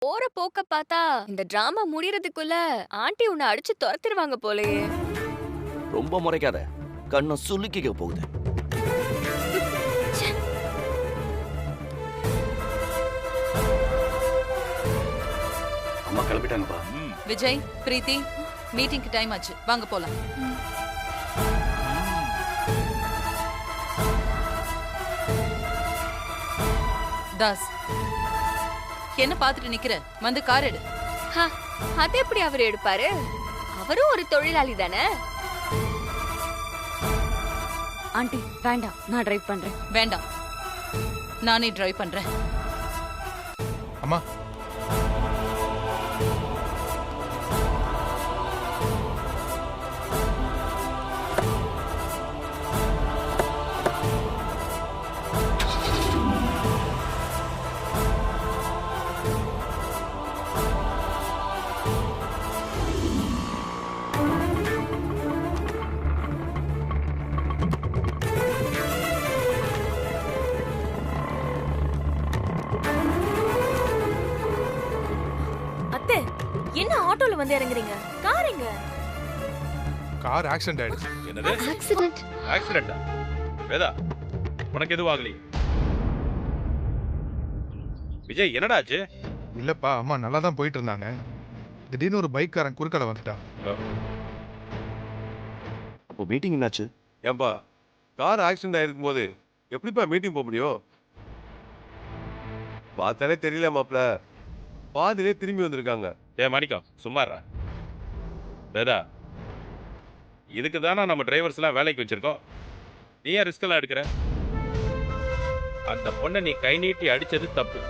போற போக்க பார்த்தா இந்த டிராமா முடியறதுக்குள்ள ஆண்டி உன்னை அடிச்சு துரத்திடுவாங்க போலயே. ரொம்ப முறைக்காத, கண்ணை சுலுக்கிக்க போகுது. அம்மா கிளம்பிட்டாங்கப்பா. விஜய், பிரீத்தி, மீட்டிங்க்கு டைம் ஆச்சு, வாங்க போலாம். தாஸ், என்ன பாத்துட்டு நிக்கிற? வந்து கார் எடு. அது எப்படி அவரு எடுப்பாரு? அவரும் ஒரு தொழிலாளி தானே. ஆண்டி வேண்டாம், நான் டிரைவ் பண்றேன். வேண்டாம், நானே டிரைவ் பண்றேன். அம்மா, அத்தை, என்ன ஆட்டோல வந்து இறங்குறீங்க? கார் எங்க? கார் ஆக்சிடென்ட் ஆயிடுச்சு. என்னது ஆக்சிடென்ட்? ஆக்சிடென்ட்டா? வேதா, உனக்கு எதுவும் ஆகலையே? விஜய், என்னடா ஆச்சு? இல்லப்பா, அம்மா நல்லா தான் போயிட்டு இருந்தாங்க. திடீர்னு ஒரு பைக்காரன் குறுக்கல வந்துட்டான். அப்போ மீட்டிங் என்னாச்சு? ஏன்பா, கார் ஆக்சிடென்ட் ஆயிருக்கும் போது எப்படிப்பா மீட்டிங் போக முடியும்? பார்த்தாலே தெரியல மாப்ள, பாதிலே திரும்பி வந்திருக்காங்க. மாணிக்கம், சும்மாறா. வேதா, இதுக்கு தானே நம்ம டிரைவர்ஸ் எல்லாம் வேலைக்கு வச்சிருக்கோம். நீ ஏன் ரிஸ்க் எல்லாம் எடுக்கிற? அந்த பொண்ணை நீ கை நீட்டி அடிச்சது தப்பு.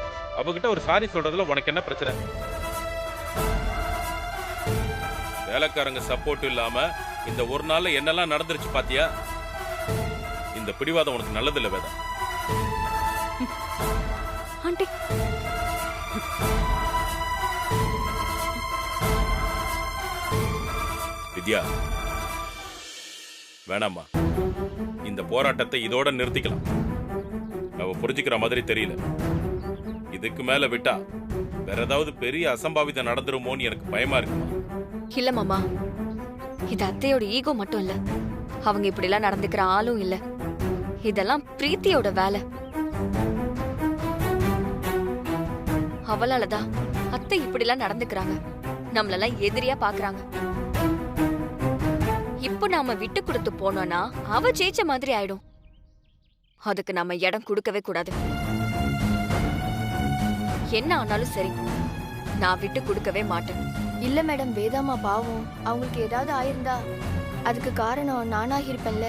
அவகிட்ட ஒரு சாரி சொல்றதுல உனக்கு என்ன பிரச்சனை? வேலைக்காரங்க சப்போர்ட் இல்லாம இந்த ஒரு நாள்ல என்னெல்லாம் நடந்துருச்சு பாத்தியா? இந்த பிடிவாதம் உனக்கு நல்லது இல்ல வேதா. ஆண்டி, வித்யா, வேணாமா, இந்த போராட்டத்தை இதோட நிறுத்திக்கலாம். அவ புரிஞ்சுக்கிற மாதிரி தெரியல. இதுக்கு மேல விட்டா வேற ஏதாவது பெரிய அசம்பாவிதம் நடந்துருமோன்னு எனக்கு பயமா இருக்குமா? இல்ல மாமா, இது அத்தையோட ஈகோ மட்டும் இல்ல, அவங்க இப்படி எல்லாம் நடந்துக்கிற ஆளும் இல்ல. இதெல்லாம் பிரீத்தியோட வேலை. அவளாலதான் அத்தை இப்படி எல்லாம் நடந்துக்கிறாங்க, நம்மளெல்லாம் எதிரியா பாக்குறாங்க. இப்போ நாம விட்டு கொடுத்து போனோம்னா அவ ஜெயிச்ச மாதிரி ஆயிடும். அதுக்கு நம்ம இடம் கொடுக்கவே கூடாது. என்ன ஆனாலும் சரி, நான் விட்டு கொடுக்கவே மாட்டேன். இல்ல மேடம், வேதாமா பாவம், அவங்களுக்கு ஏதாவது ஆயிருந்தா அதுக்கு காரணம் நானாக இருப்பேன்ல.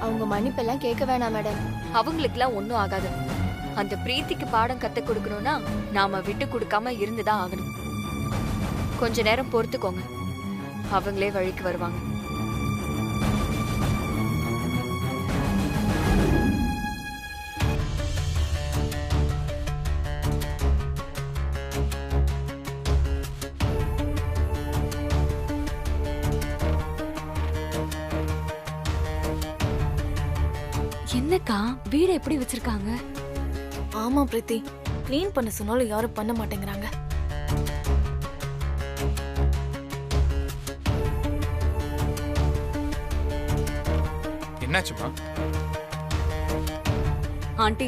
அவங்க மன்னிப்பெல்லாம் கேட்க வேணாம் மேடம். அவங்களுக்குலாம் ஒன்னும் ஆகாது. அந்த பிரீத்திக்கு பாடம் கத்து கொடுக்கணும்னா நாம விட்டு கொடுக்காம இருந்துதான் ஆகணும். கொஞ்ச நேரம் பொறுத்துக்கோங்க, அவங்களே வழிக்கு வருவாங்க. என்னக்கா வீடு எப்படி வச்சிருக்காங்க? ஆமா பிரீத்தி, க்ளீன் பண்ண சொன்னாலும் யாரும் பண்ண மாட்டேங்கிறாங்க. என்னாச்சுமா? ஆண்டி,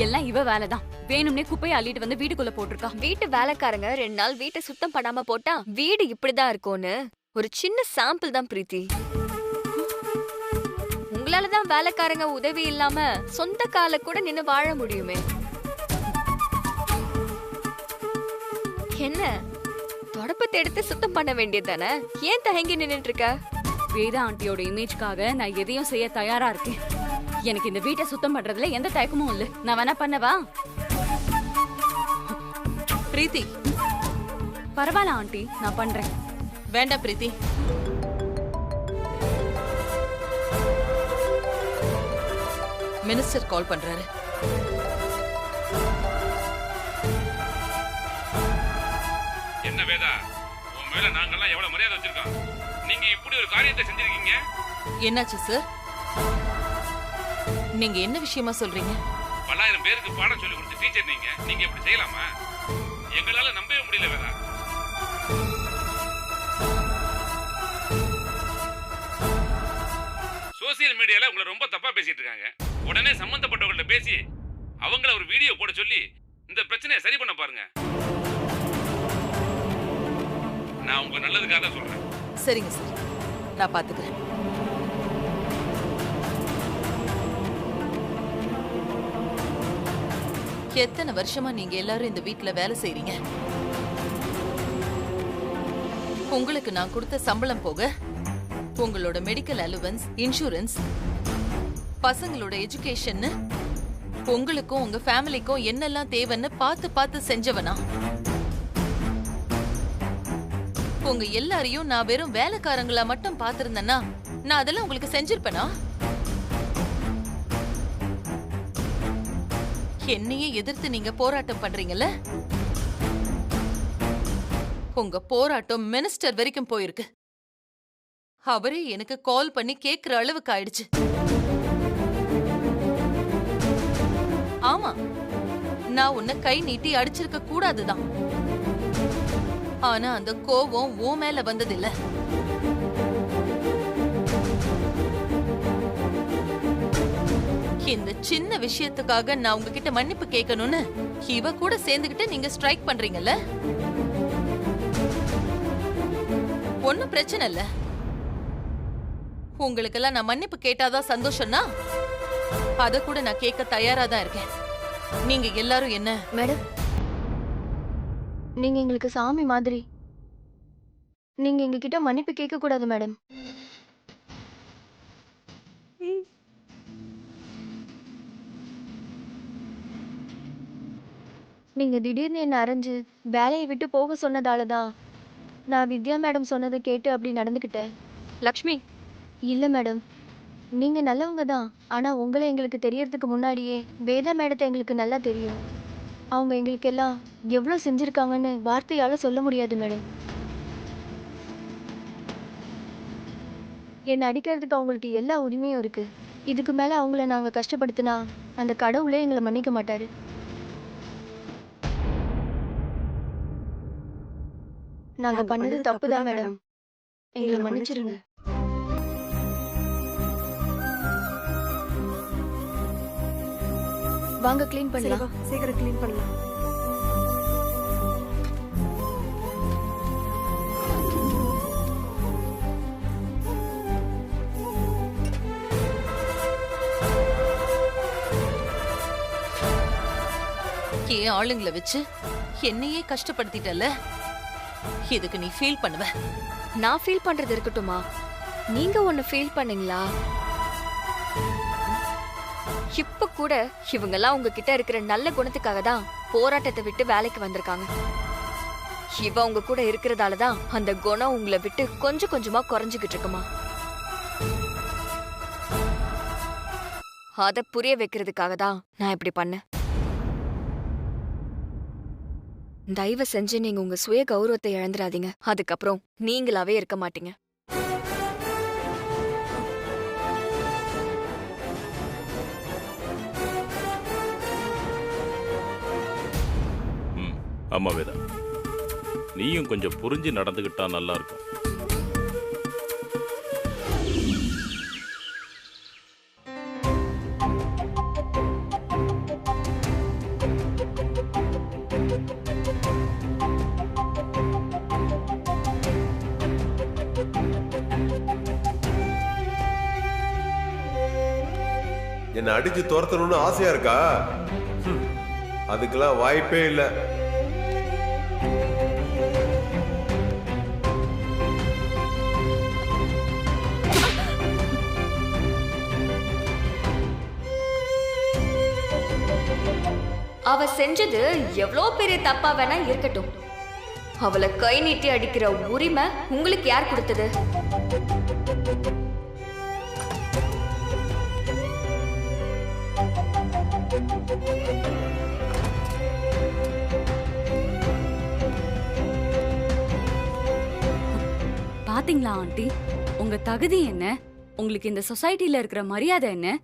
எல்லாம் இவ வேலைதான். வேணும்னே குப்பையை அள்ளிட்டு வந்து வீட்டுக்குள்ள போட்டிருக்கா. வீட்டு வேலைக்காரங்க 2 நாள் வீட்டை சுத்தம் பண்ணாம போட்டா வீடு இப்படிதான் இருக்கும்னு ஒரு சின்ன சாம்பிள் தான் பிரீத்தி. உங்களாலதான் வேலைக்காரங்க உதவி இல்லாம சொந்த கால கூட நின்னு வாழ முடியுமே. என்ன தொடப்பத்தை எடுத்து சுத்தம் பண்ண வேண்டியது தானே? ஏன் தயங்கி நின்னுட்டு இருக்க? வேதா ஆண்டியோட இமேஜ்க்காக நான் எதையும் செய்ய தயாரா இருக்கேன். எனக்கு இந்த வீட்டை சுத்தம் பண்றதுல எந்த தயக்கமும் இல்ல. நான் வேணா பண்ணவா? பிரீத்தி, பரவாயில்ல ஆண்டி, நான் பண்றேன். வேண்டாம் பிரீத்தி. மினிஸ்டர் கால் பண்றாரு. என்ன வேதா, உன் மேல நாங்கெல்லாம் எவ்வளவு மரியாதை வச்சிருக்கோம். நீங்க இப்படி ஒரு காரியத்தை செஞ்சிருக்கீங்க. என்னாச்சு சார்? நீங்க என்ன விஷயமா சொல்றீங்க? 1000 பேருக்கு பாடம் சொல்லி கொடுத்து டீச்சர் நீங்க இப்படி செய்யலாமா? எங்களால நம்பவே முடியல வேதா. சோசியல் மீடியால உங்களை ரொம்ப தப்பா பேசிட்டு இருக்காங்க. உடனே சம்பந்தப்பட்டவங்கள்ட்ட பேசி அவங்கள ஒரு வீடியோ போட சொல்லி இந்த பிரச்சனையை சரி பண்ண பாருங்க. நான் உங்க நல்லதுக்காக தான் சொல்றேன். சரிங்க சார், நான் பாத்துக்கிறேன். எத்தனை வருஷமா நீங்க எல்லாரும் இந்த வீட்ல வேலை செய்றீங்க? உங்களுக்கு நான் கொடுத்த சம்பளம் போக உங்களோட மெடிக்கல் அலவன்ஸ், இன்சூரன்ஸ், பசங்களோட எஜுகேஷன், உங்களுக்கும் உங்க ஃபேமிலிக்கும் என்னெல்லாம் தேவைன்னு பார்த்து பார்த்து செஞ்சவனா? உங்க எல்லாரையும் நான் வெறும் வேலைக்காரங்களா மட்டும் பார்த்திருந்தேன்னா நான் அதெல்லாம் உங்களுக்கு செஞ்சிருப்பேனா? என்னையே எதிர்த்து நீங்க போராட்டம் பண்றீங்கல்ல? உங்க போராட்டம் மினிஸ்டர் வரைக்கும் போயிருக்கு. அவரே எனக்கு கால் பண்ணி கேக்குற அளவுக்கு ஆயிடுச்சு. ஆமா, நான் உன்னை கை நீட்டி அடிச்சிருக்க கூடாதுதான். ஆனா அந்த கோபம் ஓ மேல வந்ததில்ல. இந்த சின்ன விஷயத்துக்காக நான் உங்ககிட்ட மன்னிப்பு கேட்கணும்னு இவ கூட சேர்ந்துகிட்டு நீங்க ஸ்ட்ரைக் பண்றீங்கல்ல? ஒன்னும் பிரச்சனை இல்ல. உங்களுக்கெல்லாம் நான் மன்னிப்பு கேட்டாதான் சந்தோஷம்னா அத கூட நான் கேட்க தயாரா தான் இருக்கேன். நீங்க எல்லாரும் என்ன மேடம், நீங்க எங்களுக்கு சாமி மாதிரி. நீங்க எங்ககிட்ட மன்னிப்பு கேட்க கூடாது மேடம். நீங்க திடீர்னு என்ன அரைஞ்சு வேலையை விட்டு போக சொன்னதாலதான் நான் வித்யா மேடம் சொன்னதை கேட்டு அப்படி நடந்துக்கிட்டேன். லக்ஷ்மி, இல்ல மேடம், நீங்க நல்லவங்க தான். ஆனா உங்களை எங்களுக்கு தெரியறதுக்கு முன்னாடியே வேதா மேடத்தை எங்களுக்கு நல்லா தெரியும். அவங்க எங்களுக்கு எல்லாம் எவ்வளவு செஞ்சிருக்காங்கன்னு வார்த்தையால சொல்ல முடியாது மேடம். என்னை அடிக்கிறதுக்கு அவங்களுக்கு எல்லா உரிமையும் இருக்கு. இதுக்கு மேல அவங்கள நாங்க கஷ்டப்படுத்தினா அந்த கடவுளே எங்களை மன்னிக்க மாட்டாரு. நாங்க பண்ணது தப்புதான் மேடம், எங்களை மன்னிச்சிருங்க. வாங்க க்ளீன் பண்ணலாம். சீக்கிரம் க்ளீன் பண்ணலாம். ஏன் ஆளுங்களை வச்சு என்னையே கஷ்டப்படுத்திட்டல? இதுக்கு நீ ஃபீல் பண்ணுவ. நான் ஃபீல் பண்றது இருக்கட்டுமா, நீங்க ஒன்னு ஃபீல் பண்ணீங்களா? இப்ப கூட இவங்கெல்லாம் உங்ககிட்ட இருக்கிற நல்ல குணத்துக்காக தான் போராட்டத்தை விட்டு வேலைக்கு வந்திருக்காங்க. இவ உங்க கூட இருக்கிறதாலதான் அந்த குணம் உங்களை விட்டு கொஞ்சம் கொஞ்சமா குறைஞ்சுகிட்டு இருக்குமா? அத புரிய வைக்கிறதுக்காக தான் நான் இப்படி பண்ணேன். தயவு செஞ்சு நீங்க உங்க சுய கௌரவத்தை இழந்துடாதீங்க. அதுக்கப்புறம் நீங்களாவே இருக்க மாட்டீங்க. ஆமா வேதா, நீயும் கொஞ்சம் புரிஞ்சு நடந்துகிட்டா நல்லா இருக்கும். என்ன அடிச்சு துரத்தணும்னு ஆசையா இருக்கா? அதுக்கெல்லாம் வாய்ப்பே இல்லை. அவ செஞ்சது எவ்வளோ பெரிய தப்பா வேணா இருக்கட்டும், அவளை கை நீட்டி அடிக்கிற உரிமை உங்களுக்கு யார் கொடுத்தது? பாத்தீங்களா ஆண்டி, உங்க தகுதி என்ன, உங்களுக்கு இந்த சொசைட்டில இருக்கிற மரியாதை என்ன?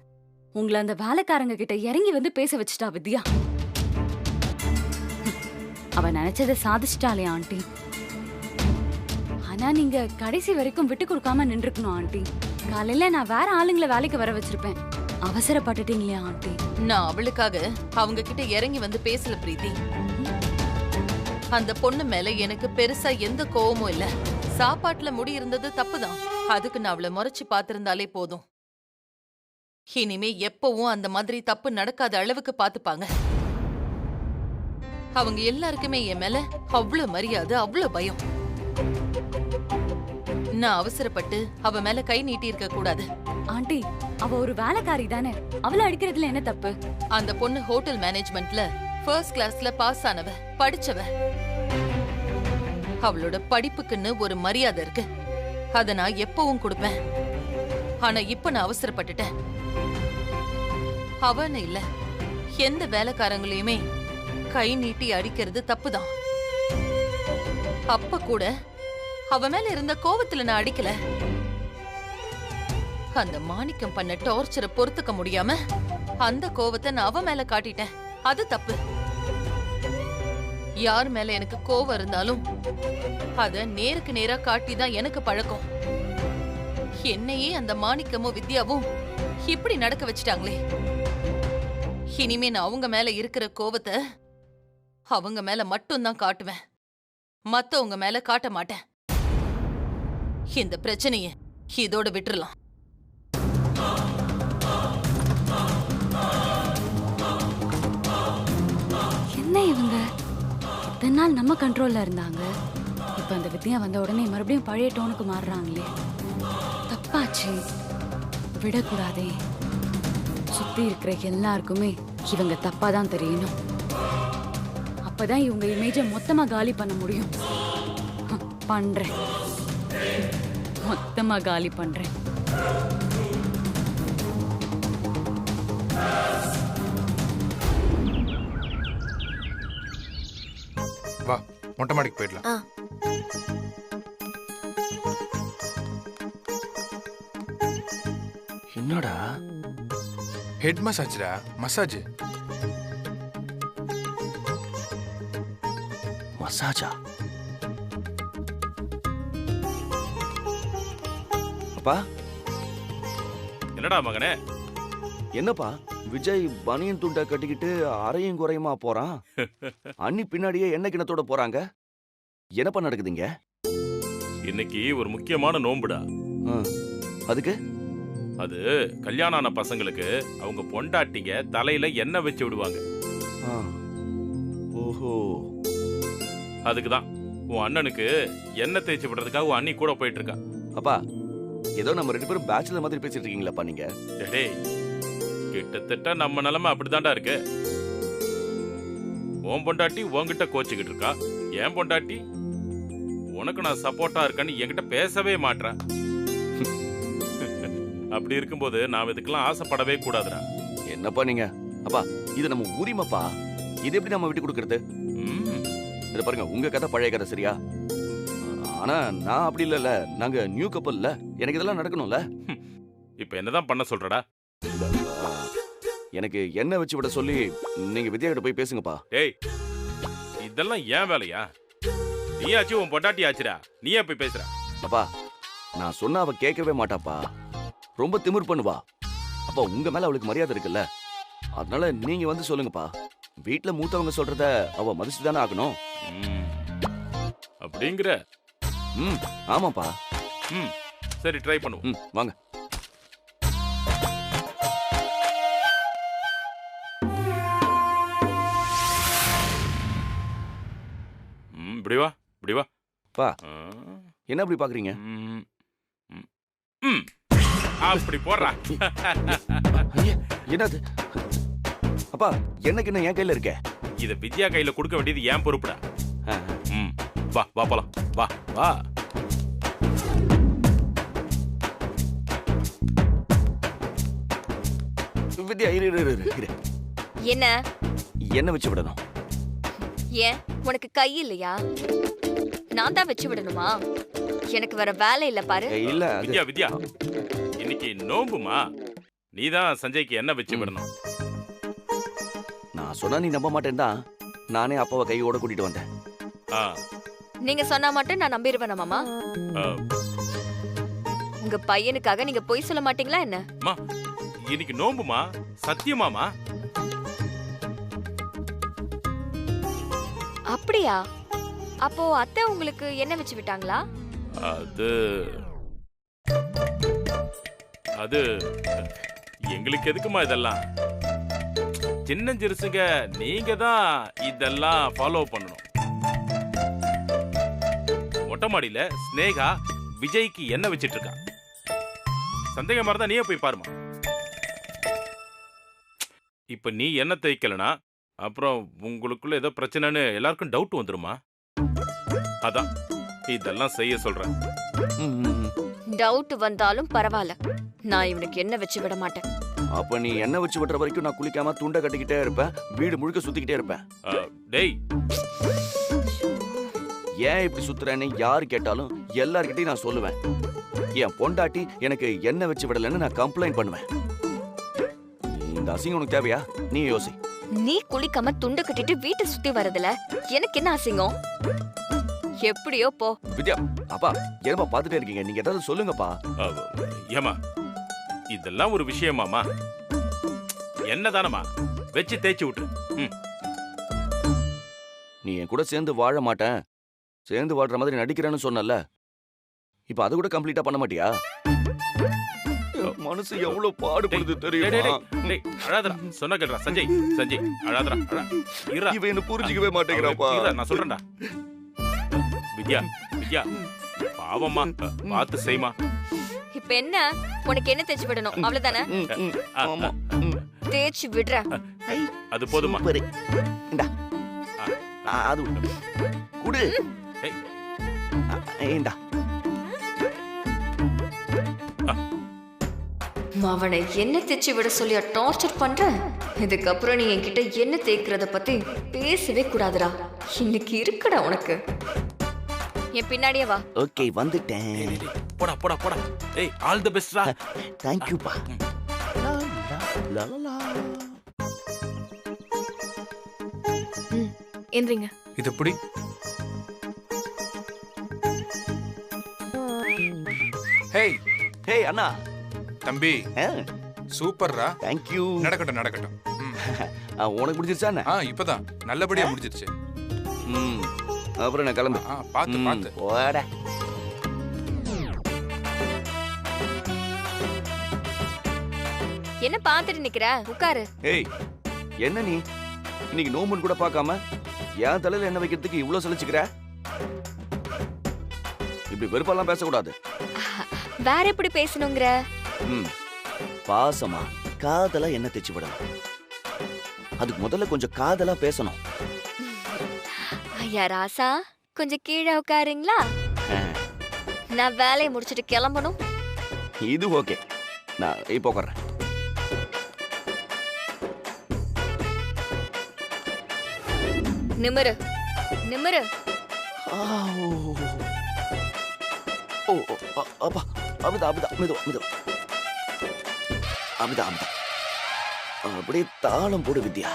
உங்களை அந்த வேலைக்காரங்க கிட்ட இறங்கி வந்து பேச வச்சுட்டா வித்யா. அவ நினைச்சதை சாதிச்சிட்டாளே ஆண்டி. ஆனா நீங்க கடைசி வரைக்கும் விட்டு கொடுக்காம நின்றுக்கணும் ஆண்டி. காலையில நான் வேற ஆளுங்களை வேலைக்கு வர வச்சிருப்பேன். அவசரப்பட்டுட்டீங்களே ஆண்டி. நான் அவளுக்காக அவங்க கிட்ட இறங்கி வந்து பேசல பிரீத்தி. அந்த பொண்ணு மேல எனக்கு பெருசா எந்த கோவமும் இல்ல. சாப்பாட்டுல முடி இருந்தது தப்புதான். அதுக்கு நான் அவளை முறைச்சு பாத்திருந்தாலே போதும். இனிமே எப்பவும் அந்த மாதிரி தப்பு நடக்காத அளவுக்கு பாத்துப்பாங்க. அவங்க எல்லாருக்குமே என் மேல அவ்வளவு மரியாதை, அவ்வளவு பயம். நான் அவசரப்பட்டு அவ மேல கை நீட்டி இருக்க கூடாது. ஆண்டி, அவ ஒரு வேலைக்காரி தானே, அவளை அடிக்கிறதுல என்ன தப்பு? அந்த பொண்ணு ஹோட்டல் மேனேஜ்மெண்ட்ல ஃபர்ஸ்ட் கிளாஸ்ல பாஸ் ஆனவ, படிச்சவ. அவளோட படிப்புக்குன்னு ஒரு மரியாதை இருக்கு. அத நான் எப்பவும் கொடுப்பேன். ஆனா இப்ப நான் அவசரப்பட்டுட்டேன். அவன்னு இல்ல, எந்த வேலைக்காரங்களையுமே கை நீட்டி அடிக்கிறது தப்புதான். அப்ப கூட அவ மேல இருந்த கோவத்துல நான் அடிக்கல. அந்த மாணிக்கம் பண்ண டார்ச்சரை பொறுத்துக்க முடியாம அந்த கோவத்தை நான் அவ மேல காட்டிட்டேன். அது தப்பு. யார் மேல எனக்கு கோவம் இருந்தாலும் அத நேருக்கு நேரா காட்டிதான் எனக்கு பழக்கம். என்னையே அந்த மாணிக்கமும் வித்யாவும் இப்படி நடக்க வச்சுட்டாங்களே. இனிமே நான் அவங்க மேல இருக்கிற கோவத்தை அவங்க மேல மட்டும்தான் காட்டுவேன். மத்தவங்க மேல காட்ட மாட்டேன். இந்த பிரச்சனைய இதோட விட்டுறலாம். என்ன இவங்க இத்தனை நாள் நம்ம கண்ட்ரோல்ல இருந்தாங்க, இப்ப அந்த வித்யா வந்த உடனே மறுபடியும் பழைய டோனுக்கு மாறுறாங்களே. தப்பாச்சு, விடக்கூடாதே. சுத்தி இருக்கிற எல்லாருக்குமே இவங்க தப்பாதான் தெரியணும். அப்பதான் இவங்க இமேஜ மொத்தமா காலி பண்ண முடியும். பண்றேன், மொத்தமா காலி பண்றேன். வா, மொட்டை மாடிக்கு போயிடலாம். என்னடா ஹெட் மசாஜ்டா, மசாஜ். மசாஜா? அப்பா, என்னடா மகனே? என்னப்பா விஜய் பனியன் துண்டை கட்டிக்கிட்டு அரையும் குறையுமா போறான்? அண்ணி பின்னாடியே என்ன கிணத்தோட போறாங்க. என்னப்பா நடக்குதுங்க? இன்னைக்கு ஒரு முக்கியமான நோம்புடா. அதுக்கு? அது கல்யாணம் ஆன பசங்களுக்கு அவங்க பொண்டாட்டிங்க தலையில எண்ணெய் வச்சு விடுவாங்க. ஓஹோ, அதுக்குதான் உன் அண்ணனுக்கு எண்ணெய் தேய்ச்சி விடுறதுக்காக உன் அண்ணி கூட போயிட்டு இருக்கா. அப்பா, ஏதோ நம்ம 2 பேரும் பேச்சுலர் மாதிரி பேசிட்டு இருக்கீங்களாப்பா நீங்க? டேய், கிட்டத்தட்ட நம்ம நிலைமை அப்படிதான்டா இருக்கு. உன் பொண்டாட்டி உன்கிட்ட கோச்சுக்கிட்டு இருக்கா, என் பொண்டாட்டி உனக்கு நான் சப்போர்ட்டா இருக்கேன்னு என்கிட்ட பேசவே மாட்டேன். அப்படி இருக்கும்போது நாம் இதுக்கெல்லாம் ஆசைப்படவே கூடாதுடா. என்னப்பா நீங்க? அப்பா, இது நம்ம உரிமைப்பா. இது எப்படி நம்ம விட்டு கொடுக்கறது? இத பாருங்க, உங்க கதை பழைய கதை, சரியா? ஆனா நான் அப்படி இல்லல்ல, நாங்க நியூ கப்பல் இல்ல, எனக்கு இதெல்லாம் நடக்கணும்ல. இப்ப என்னதான் பண்ண சொல்றடா? எனக்கு என்ன வச்சு விட சொல்லி நீங்க வித்யா கிட்ட போய் பேசுங்கப்பா. டேய், இதெல்லாம் ஏன் வேலையா? நீயாச்சும் உன் பொண்டாட்டி ஆச்சுடா, நீயே போய் பேசுற. அப்பா, நான் சொன்னா அவ கேட்கவே மாட்டாப்பா, ரொம்ப திமிர் பண்ணுவா. அப்பா, உங்க மேல அவளுக்கு மரியாதை இருக்குல்ல, அதனால நீங்க வந்து சொல்லுங்கப்பா. வீட்டுல மூத்தவங்க சொல்றத அவ மதிச்சுதானே ஆகணும். அப்படிங்கிற? ஆமாப்பா. சரி, ட்ரை பண்ணுவோம். வாங்க. இப்படி வா, இப்படி வா. பா, என்ன அப்படி பாக்குறீங்க? அப்படி போடுறா. என்னது? அப்பா, எனக்கு என்ன என் கையில இருக்க? இத வித்யா கையில கொடுக்க வேண்டியது ஏன் பொறுப்புடா. வா வா போலாம், வா வா. வித்யா, இரு. என்ன? என்ன வச்சு விடணும்? ஏன் உனக்கு கை இல்லையா? நான் தான் வச்சு விடணுமா? எனக்கு வேற வேலை இல்ல பாரு. இல்ல வித்யா, இன்னைக்கு நோம்புமா, நீதான் சஞ்சய்க்கு என்ன வச்சு விடணும். நான் சொன்னா நீ நம்ப மாட்டேன் தான். நானே அப்பாவை கையோட கூட்டிட்டு வந்தேன். ஆ, நீங்க சொன்னா மட்டும் நான் நம்பிடுவேனா மாமா? ஆ, உங்க பையனுக்காக நீங்க பொய் சொல்ல மாட்டீங்களா என்ன? அம்மா இன்னைக்கு நோம்புமா, சத்தியமாமா? அப்படியா? அப்போ அத்தை உங்களுக்கு என்ன வச்சு விட்டாங்களா? அது அது எங்களுக்கு எதுக்குமா இதெல்லாம்? சின்னஞ்சிறுசுங்க நீங்க தான் இதெல்லாம் ஃபாலோ பண்ணணும். மொட்டை மாடியில ஸ்னேகா விஜய்க்கு என்ன வச்சிட்டு இருக்கா? சந்தேகமா இருந்தா நீயே போய் பாருமா. இப்ப நீ என்ன தேய்க்கலனா அப்புறம் உங்களுக்குள்ள ஏதோ பிரச்சனைன்னு எல்லாருக்கும் டவுட் வந்துருமா? அதான் இதெல்லாம் செய்ய சொல்றேன். டவுட் வந்தாலும் பரவாயில்ல, நான் இவனுக்கு என்ன வச்சு விட மாட்டேன். அப்ப நீ என்ன வச்சு விட்டுற வரைக்கும் நான் குளிக்காம துண்டை கட்டிக்கிட்டே இருப்பேன், வீடு முழுக்க சுத்திக்கிட்டே இருப்பேன். டேய், ஏன் இப்படி சுத்துறேன்னு யாரு கேட்டாலும் எல்லார்கிட்டையும் நான் சொல்லுவேன். என் பொண்டாட்டி எனக்கு என்ன வச்சு விடலன்னு நான் கம்ப்ளைண்ட் பண்ணுவேன். இந்த அசிங்கம் உனக்கு தேவையா? நீ யோசி. நீ குளிக்காம துண்டை கட்டிட்டு வீட்டை சுத்தி வரதுல எனக்கு என்ன அசிங்கம்? எப்படியோ போ. வித்யா, அப்பா ஏமா பாத்துட்டே இருக்கீங்க? நீங்க ஏதாவது சொல்லுங்கப்பா. ஏமா இதெல்லாம் ஒரு விஷயமாமா? என்னதானமா வச்சு தேய்ச்சி விட்டு. நீ என் கூட சேர்ந்து வாழ மாட்டேன், சேர்ந்து வாழ்ற மாதிரி நடிக்கிறேன்னு சொன்னல, இப்ப அது கூட கம்ப்ளீட்டா பண்ண மாட்டியா? மனசு எவ்வளவு பாடுபடுது தெரியுமா? அழாதரா, சொன்ன கேட்றா. சஞ்சய், சஞ்சய் அழாதரா. இவன் என்ன புரிஞ்சுக்கவே மாட்டேங்கிறாப்பா. நான் சொல்றேன்டா. வித்யா, வித்யா பாவம்மா, பார்த்து செய்மா. இப்ப என்ன, உனக்கு என்ன தேய்ச்சி விடணும் அவ்வளவுதானே? ஆமா, தேய்ச்சி விடுற. அது போதுமா? இந்தா, அது குடு. இந்தா. அவனை என்ன தேய்ச்சி விட சொல்லி டார்ச்சர் பண்ற? இதுக்கப்புறம் நீ என்கிட்ட என்ன தேய்க்கிறத பத்தி பேசவே கூடாதுடா. இன்னைக்கு இருக்குடா உனக்கு. என் பின்னாடியே வா. ஓகே, வந்துட்டேன். போடா போடா போடா. ஏய், ஆல் தி பெஸ்ட்ரா. தேங்க் யூ பா. எந்திரிங்க. இது எப்படி? ஹேய் ஹேய் அண்ணா. தம்பி, சூப்பர்ரா. Thank you. நடக்கட்டும் நடக்கட்டும். உனக்கு பிடிச்சிருச்சா என்ன? இப்பதான் நல்லபடியா முடிஞ்சிருச்சு. அப்புறம் நான் கிளம்பு. பாத்து பாத்து. போடா. என்ன பாத்துட்டு நிக்கிற? உட்காரு. ஏய், என்ன நீ இன்னைக்கு நோம்புன்னு கூட பார்க்காம என் தலையில என்ன வைக்கிறதுக்கு இவ்வளவு சலிச்சுக்கிற? இப்படி வெறுப்பெல்லாம் பேசக்கூடாது. வேற எப்படி பேசணுங்கிற? பாசமா காதலா என்ன தேய்ச்சி விடணும். அதுக்கு முதல்ல கொஞ்சம் காதலா பேசணும். ஐயா ராசா, கொஞ்சம் கீழே உட்காருங்களா? நான் வேலையை முடிச்சிட்டு கிளம்பணும். இது ஓகே, நான் இப்போ உட்கார்றேன். நிமிரு நிமிரு. ஓ, அப்பா, அபிதா அபிதா, மெதுவா மெதுவா. அபிதா அபிதா, அப்படியே தாளம் போடு வித்யா.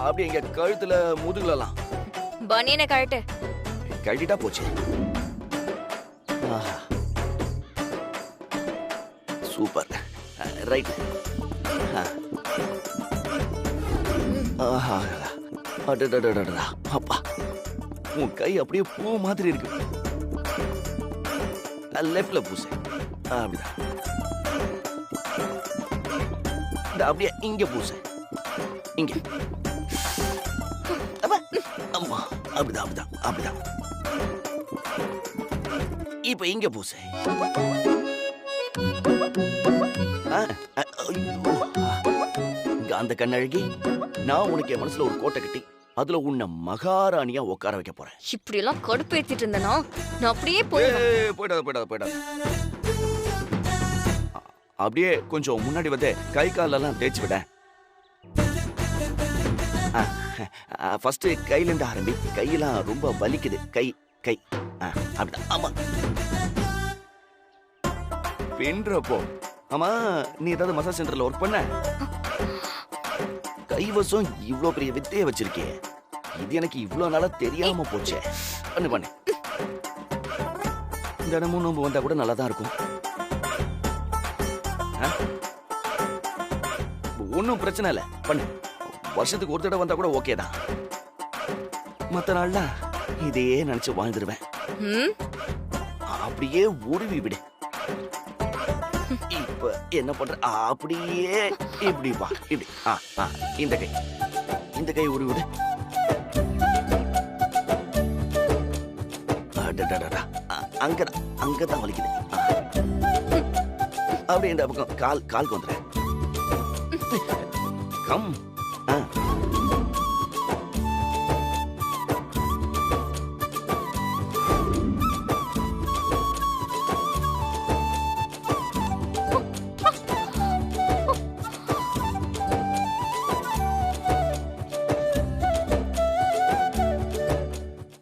அப்படியே எங்க கழுத்துல முதுகுலாம் பனியனை கழட்டு. கழட்டிட்டா போச்சு. Super, right. அப்பா, உன் கை அப்படியே பூ மாதிரி இருக்கு. லெஃப்ட்ல பூசு. அப்படிதான். அப்படியே இங்க பூசு. இங்க. அம்மா, அப்படிதான் அப்படிதான் அப்படிதான். இப்ப இங்க பூசு. அந்த கண்ணழகி, நான் உனக்கு என் மனசுல ஒரு கோட்டை கட்டி அதுல உன்னை மகாராணியா உட்கார வைக்க போறேன். இப்படி எல்லாம் கடுப்பேத்திட்டு இருந்தனா நான் அப்படியே போயிடாத போயிடாத போயிடாத. அப்படியே கொஞ்சம் முன்னாடி வந்து கை காலெல்லாம் தேய்ச்சி விட. ஃபர்ஸ்ட் கையில இருந்து ஆரம்பி. கையெல்லாம் ரொம்ப வலிக்குது. கை கை அப்படிதான். ஆமா, பின்றப்போ ஆமா நீ ஏதாவது மசாஜ் சென்டர்ல ஒர்க் பண்ண? கைவசம் இவ்ளோ பெரிய வித்தைய வச்சிருக்கே, இது எனக்கு இவ்ளோ நாளா தெரியாம போச்சே. பண்ணு பண்ணு, தினமும் நோம்பு வந்தா கூட நல்லா தான் இருக்கும். ஒன்னும் பிரச்சனை இல்ல, பண்ணு. வருஷத்துக்கு ஒரு தடவை வந்தா கூட ஓகே தான். மத்த நாள்லாம் இதையே நினைச்சு வாழ்ந்துருவேன். ம், அப்படியே உருவி விடு. இப்ப என்ன பண்ற? அப்படியே இப்படி வா, இப்படி. இந்த கை உருவி விடு. அடடடடா, அங்கதான் வலிக்குது. அப்படியே இந்த பக்கம் கால் வந்துரு. கம்